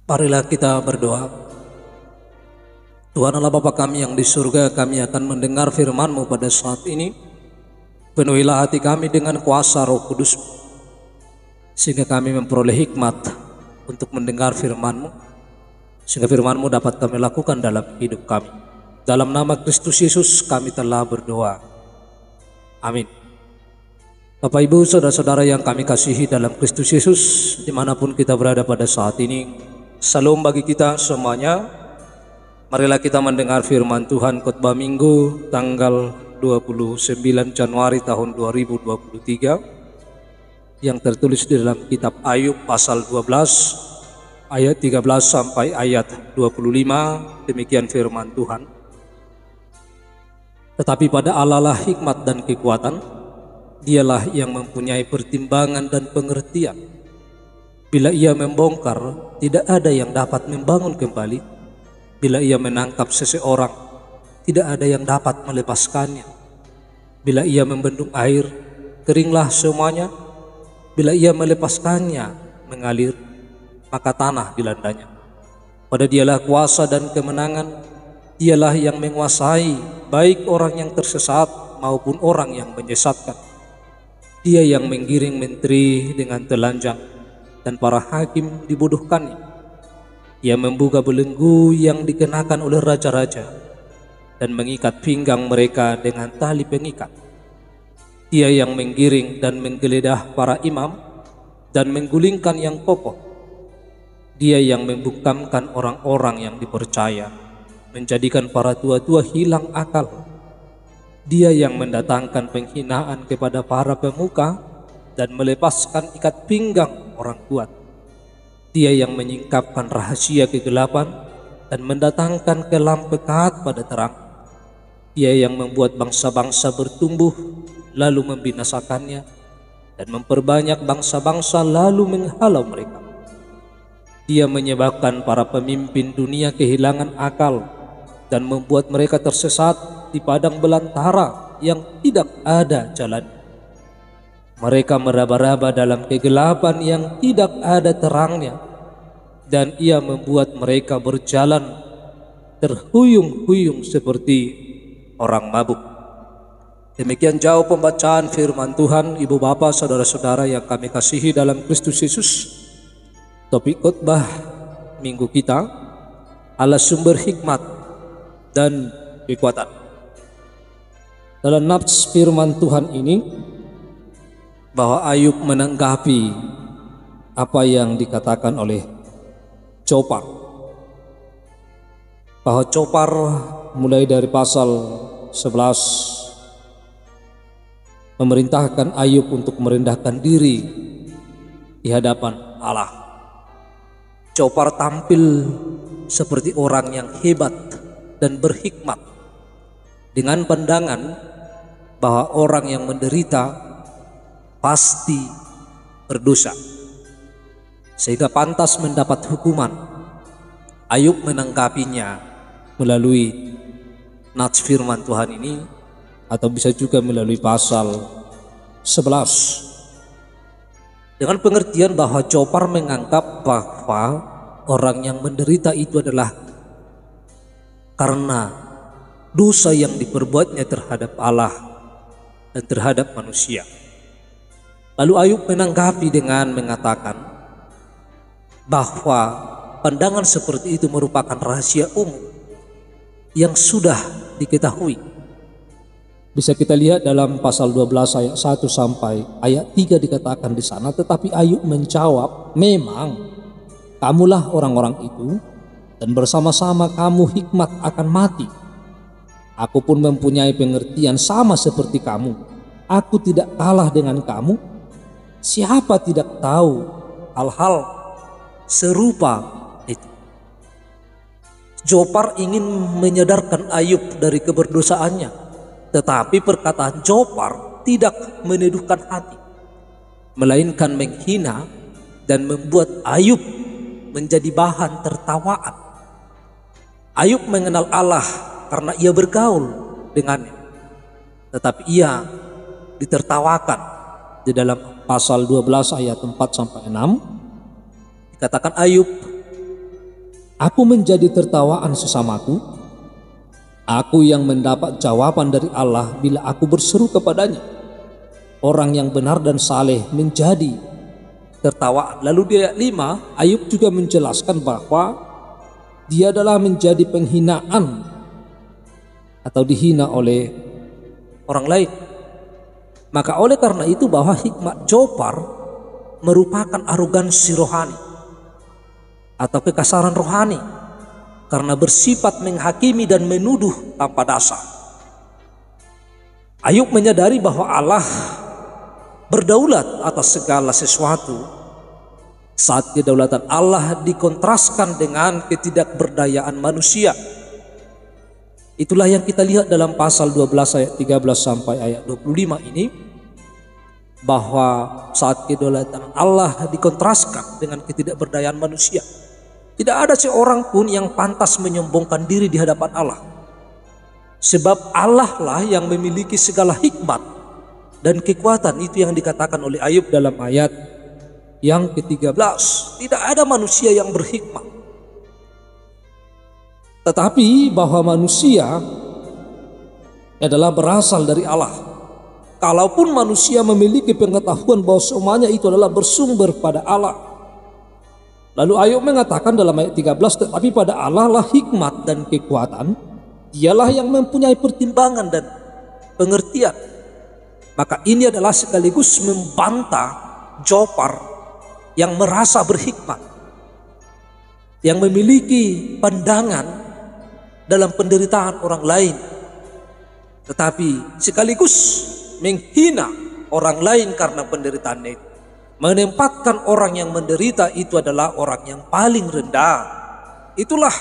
Marilah kita berdoa. Tuhan Allah Bapa kami yang di surga, kami akan mendengar firman-Mu pada saat ini. Penuhilah hati kami dengan kuasa Roh Kudus, sehingga kami memperoleh hikmat untuk mendengar firman-Mu, sehingga firman-Mu dapat kami lakukan dalam hidup kami. Dalam nama Kristus Yesus kami telah berdoa. Amin. Bapak Ibu saudara-saudara yang kami kasihi dalam Kristus Yesus, dimanapun kita berada pada saat ini, Salam bagi kita semuanya. Marilah kita mendengar firman Tuhan khotbah Minggu tanggal 29 Januari tahun 2023 yang tertulis di dalam kitab Ayub pasal 12 ayat 13 sampai ayat 25. Demikian firman Tuhan. Tetapi pada Allah lah hikmat dan kekuatan, Dialah yang mempunyai pertimbangan dan pengertian. Bila ia membongkar, tidak ada yang dapat membangun kembali. Bila ia menangkap seseorang, tidak ada yang dapat melepaskannya. Bila ia membendung air, keringlah semuanya. Bila ia melepaskannya mengalir, maka tanah dilandanya. Pada Dialah kuasa dan kemenangan. Dialah yang menguasai baik orang yang tersesat maupun orang yang menyesatkan. Dia yang menggiring menteri dengan telanjang dan para hakim dibodohkannya. Ia membuka belenggu yang dikenakan oleh raja-raja dan mengikat pinggang mereka dengan tali pengikat. Dia yang menggiring dan menggeledah para imam dan menggulingkan yang kokoh. Dia yang membungkamkan orang-orang yang dipercaya, menjadikan para tua-tua hilang akal. Dia yang mendatangkan penghinaan kepada para pemuka dan melepaskan ikat pinggang orang kuat. Dia yang menyingkapkan rahasia kegelapan dan mendatangkan kelam pekat pada terang. Dia yang membuat bangsa-bangsa bertumbuh lalu membinasakannya, dan memperbanyak bangsa-bangsa lalu menghalau mereka. Dia menyebabkan para pemimpin dunia kehilangan akal dan membuat mereka tersesat di padang belantara yang tidak ada jalan. Mereka meraba-raba dalam kegelapan yang tidak ada terangnya, dan Ia membuat mereka berjalan terhuyung-huyung seperti orang mabuk. Demikian jauh pembacaan firman Tuhan. Ibu bapak saudara-saudara yang kami kasihi dalam Kristus Yesus, topik khotbah minggu kita, Allah sumber hikmat dan kekuatan. Dalam nats firman Tuhan ini, bahwa Ayub menanggapi apa yang dikatakan oleh Copar, bahwa Copar mulai dari pasal 11 memerintahkan Ayub untuk merendahkan diri di hadapan Allah. Copar tampil seperti orang yang hebat dan berhikmat, dengan pandangan bahwa orang yang menderita pasti berdosa, sehingga pantas mendapat hukuman. Ayub menanggapinya melalui nats firman Tuhan ini, atau bisa juga melalui pasal 11, dengan pengertian bahwa Copar menganggap bahwa orang yang menderita itu adalah karena dosa yang diperbuatnya terhadap Allah dan terhadap manusia. Lalu Ayub menanggapi dengan mengatakan bahwa pandangan seperti itu merupakan rahasia umum yang sudah diketahui. Bisa kita lihat dalam pasal 12 ayat 1 sampai ayat 3 dikatakan di sana, tetapi Ayub menjawab, memang kamulah orang-orang itu, dan bersama-sama kamu hikmat akan mati. Aku pun mempunyai pengertian sama seperti kamu. Aku tidak kalah dengan kamu. Siapa tidak tahu hal-hal serupa itu? Copar ingin menyadarkan Ayub dari keberdosaannya, tetapi perkataan Copar tidak meneduhkan hati, melainkan menghina dan membuat Ayub menjadi bahan tertawaan. Ayub mengenal Allah karena ia bergaul dengannya, tetapi ia ditertawakan. Di dalam pasal 12 ayat 4 sampai 6 dikatakan Ayub Aku menjadi tertawaan sesamaku. Aku yang mendapat jawaban dari Allah bila aku berseru kepadanya. Orang yang benar dan saleh menjadi tertawaan. Lalu di ayat 5, Ayub juga menjelaskan bahwa dia adalah menjadi penghinaan atau dihina oleh orang lain. Maka oleh karena itu bahwa hikmat Jopar merupakan arogansi rohani atau kekasaran rohani karena bersifat menghakimi dan menuduh tanpa dasar. Ayub menyadari bahwa Allah berdaulat atas segala sesuatu. Saat kedaulatan Allah dikontraskan dengan ketidakberdayaan manusia. Itulah yang kita lihat dalam pasal 12 ayat 13 sampai ayat 25 ini, bahwa saat kedaulatan Allah dikontraskan dengan ketidakberdayaan manusia, tidak ada seorang pun yang pantas menyombongkan diri di hadapan Allah. Sebab Allah lah yang memiliki segala hikmat dan kekuatan. Itu yang dikatakan oleh Ayub dalam ayat yang ke-13. Tidak ada manusia yang berhikmat, tetapi bahwa manusia adalah berasal dari Allah. Kalaupun manusia memiliki pengetahuan bahwa semuanya itu adalah bersumber pada Allah. Lalu Ayub mengatakan dalam ayat 13, tetapi pada Allah lah hikmat dan kekuatan, dialah yang mempunyai pertimbangan dan pengertian. Maka ini adalah sekaligus membantah Jopar yang merasa berhikmat, yang memiliki pandangan dalam penderitaan orang lain, tetapi sekaligus menghina orang lain karena penderitaannya itu. Menempatkan orang yang menderita itu adalah orang yang paling rendah. Itulah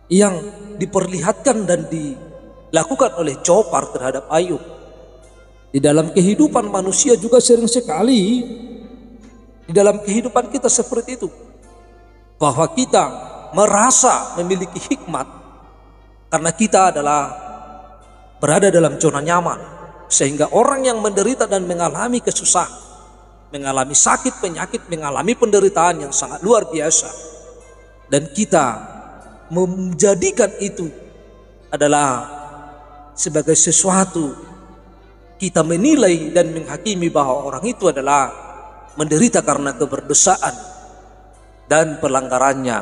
yang diperlihatkan dan dilakukan oleh Jopar terhadap Ayub. Di dalam kehidupan manusia juga sering sekali, di dalam kehidupan kita seperti itu, bahwa kita merasa memiliki hikmat karena kita adalah berada dalam zona nyaman, sehingga orang yang menderita dan mengalami kesusahan, mengalami sakit, penyakit, mengalami penderitaan yang sangat luar biasa, dan kita menjadikan itu adalah sebagai sesuatu, kita menilai dan menghakimi bahwa orang itu adalah menderita karena keberdosaan dan pelanggarannya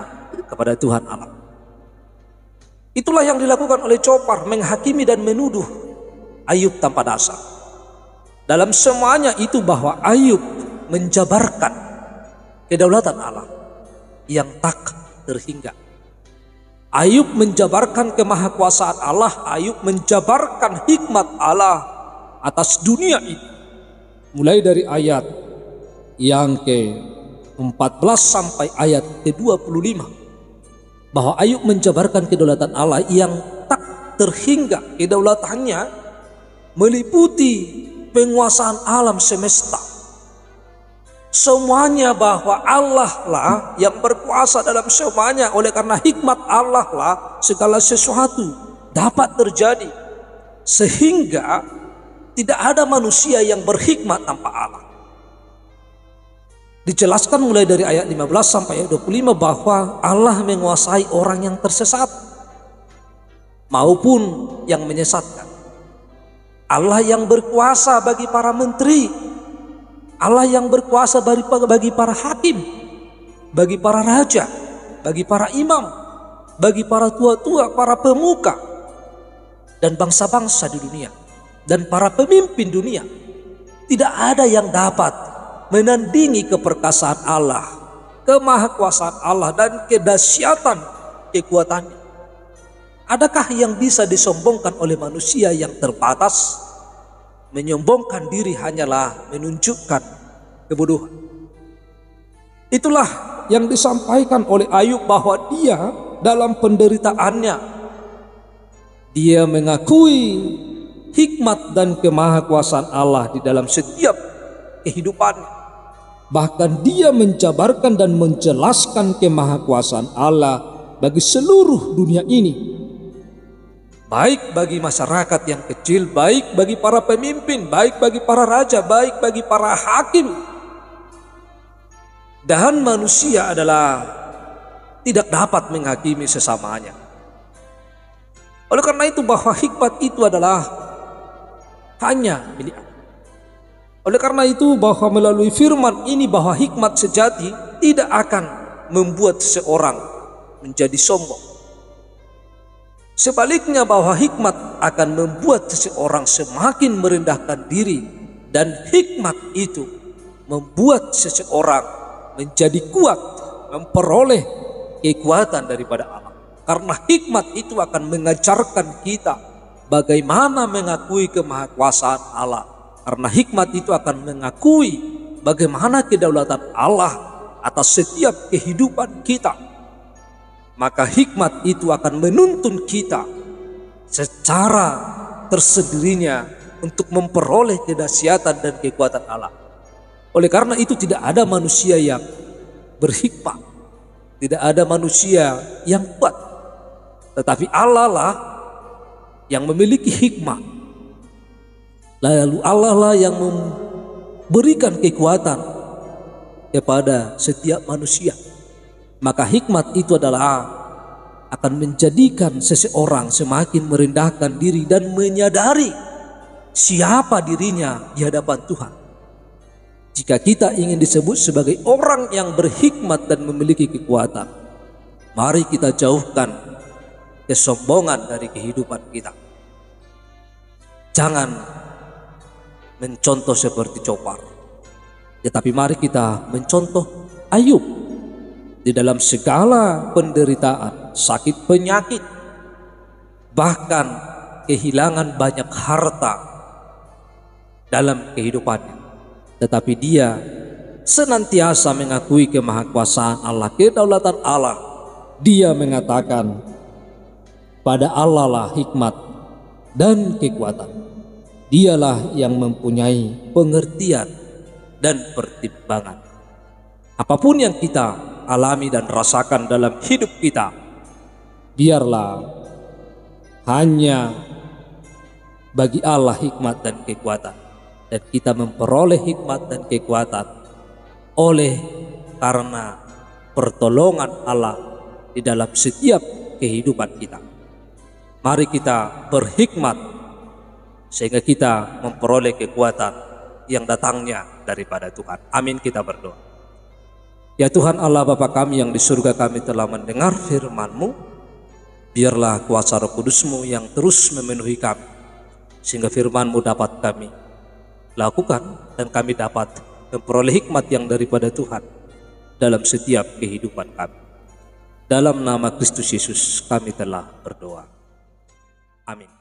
kepada Tuhan Allah. Itulah yang dilakukan oleh Jopar, menghakimi dan menuduh Ayub tanpa dasar. Dalam semuanya itu bahwa Ayub menjabarkan kedaulatan Allah yang tak terhingga. Ayub menjabarkan kemahakuasaan Allah. Ayub menjabarkan hikmat Allah atas dunia ini. Mulai dari ayat yang ke-14 sampai ayat ke-25, bahwa Ayub menjabarkan kedaulatan Allah yang tak terhingga. Kedaulatannya meliputi penguasaan alam semesta. Semuanya bahwa Allah lah yang berkuasa dalam semuanya. Oleh karena hikmat Allah lah segala sesuatu dapat terjadi. Sehingga tidak ada manusia yang berhikmat tanpa Allah. Dijelaskan mulai dari ayat 15 sampai ayat 25 bahwa Allah menguasai orang yang tersesat maupun yang menyesatkan. Allah yang berkuasa bagi para menteri, Allah yang berkuasa bagi para hakim, bagi para raja, bagi para imam, bagi para tua-tua, para pemuka, dan bangsa-bangsa di dunia, dan para pemimpin dunia. Tidak ada yang dapat menandingi keperkasaan Allah, kemahakuasaan Allah, dan kedahsyatan kekuatannya. Adakah yang bisa disombongkan oleh manusia yang terbatas? Menyombongkan diri hanyalah menunjukkan kebodohan. Itulah yang disampaikan oleh Ayub, bahwa dia dalam penderitaannya, dia mengakui hikmat dan kemahakuasaan Allah di dalam setiap kehidupannya. Bahkan dia menjabarkan dan menjelaskan kemahakuasaan Allah bagi seluruh dunia ini, baik bagi masyarakat yang kecil, baik bagi para pemimpin, baik bagi para raja, baik bagi para hakim. Dan manusia adalah tidak dapat menghakimi sesamanya. Oleh karena itu bahwa hikmat itu adalah hanya milik Allah. Oleh karena itu bahwa melalui firman ini bahwa hikmat sejati tidak akan membuat seseorang menjadi sombong. Sebaliknya bahwa hikmat akan membuat seseorang semakin merendahkan diri, dan hikmat itu membuat seseorang menjadi kuat, memperoleh kekuatan daripada Allah. Karena hikmat itu akan mengajarkan kita bagaimana mengakui kemahakuasaan Allah. Karena hikmat itu akan mengakui bagaimana kedaulatan Allah atas setiap kehidupan kita. Maka hikmat itu akan menuntun kita secara tersendirinya untuk memperoleh kedahsyatan dan kekuatan Allah. Oleh karena itu tidak ada manusia yang berhikmat, tidak ada manusia yang kuat, tetapi Allah lah yang memiliki hikmat. Lalu Allah lah yang memberikan kekuatan kepada setiap manusia. Maka hikmat itu adalah akan menjadikan seseorang semakin merendahkan diri dan menyadari siapa dirinya di hadapan Tuhan. Jika kita ingin disebut sebagai orang yang berhikmat dan memiliki kekuatan, mari kita jauhkan kesombongan dari kehidupan kita. Jangan mencontoh seperti Copar, tetapi mari kita mencontoh Ayub. Di dalam segala penderitaan, sakit penyakit, bahkan kehilangan banyak harta dalam kehidupannya, tetapi dia senantiasa mengakui kemahakuasaan Allah, kedaulatan Allah. Dia mengatakan, pada Allah lah hikmat dan kekuatan. Dialah yang mempunyai pengertian dan pertimbangan. Apapun yang kita alami dan rasakan dalam hidup kita, biarlah hanya bagi Allah hikmat dan kekuatan, dan kita memperoleh hikmat dan kekuatan oleh karena pertolongan Allah di dalam setiap kehidupan kita. Mari kita berhikmat sehingga kita memperoleh kekuatan yang datangnya daripada Tuhan. Amin, kita berdoa. Ya Tuhan Allah Bapa kami yang di surga, kami telah mendengar firman-Mu. Biarlah kuasa Roh Kudus-Mu yang terus memenuhi kami, sehingga firman-Mu dapat kami lakukan dan kami dapat memperoleh hikmat yang daripada Tuhan dalam setiap kehidupan kami. Dalam nama Kristus Yesus kami telah berdoa. Amin.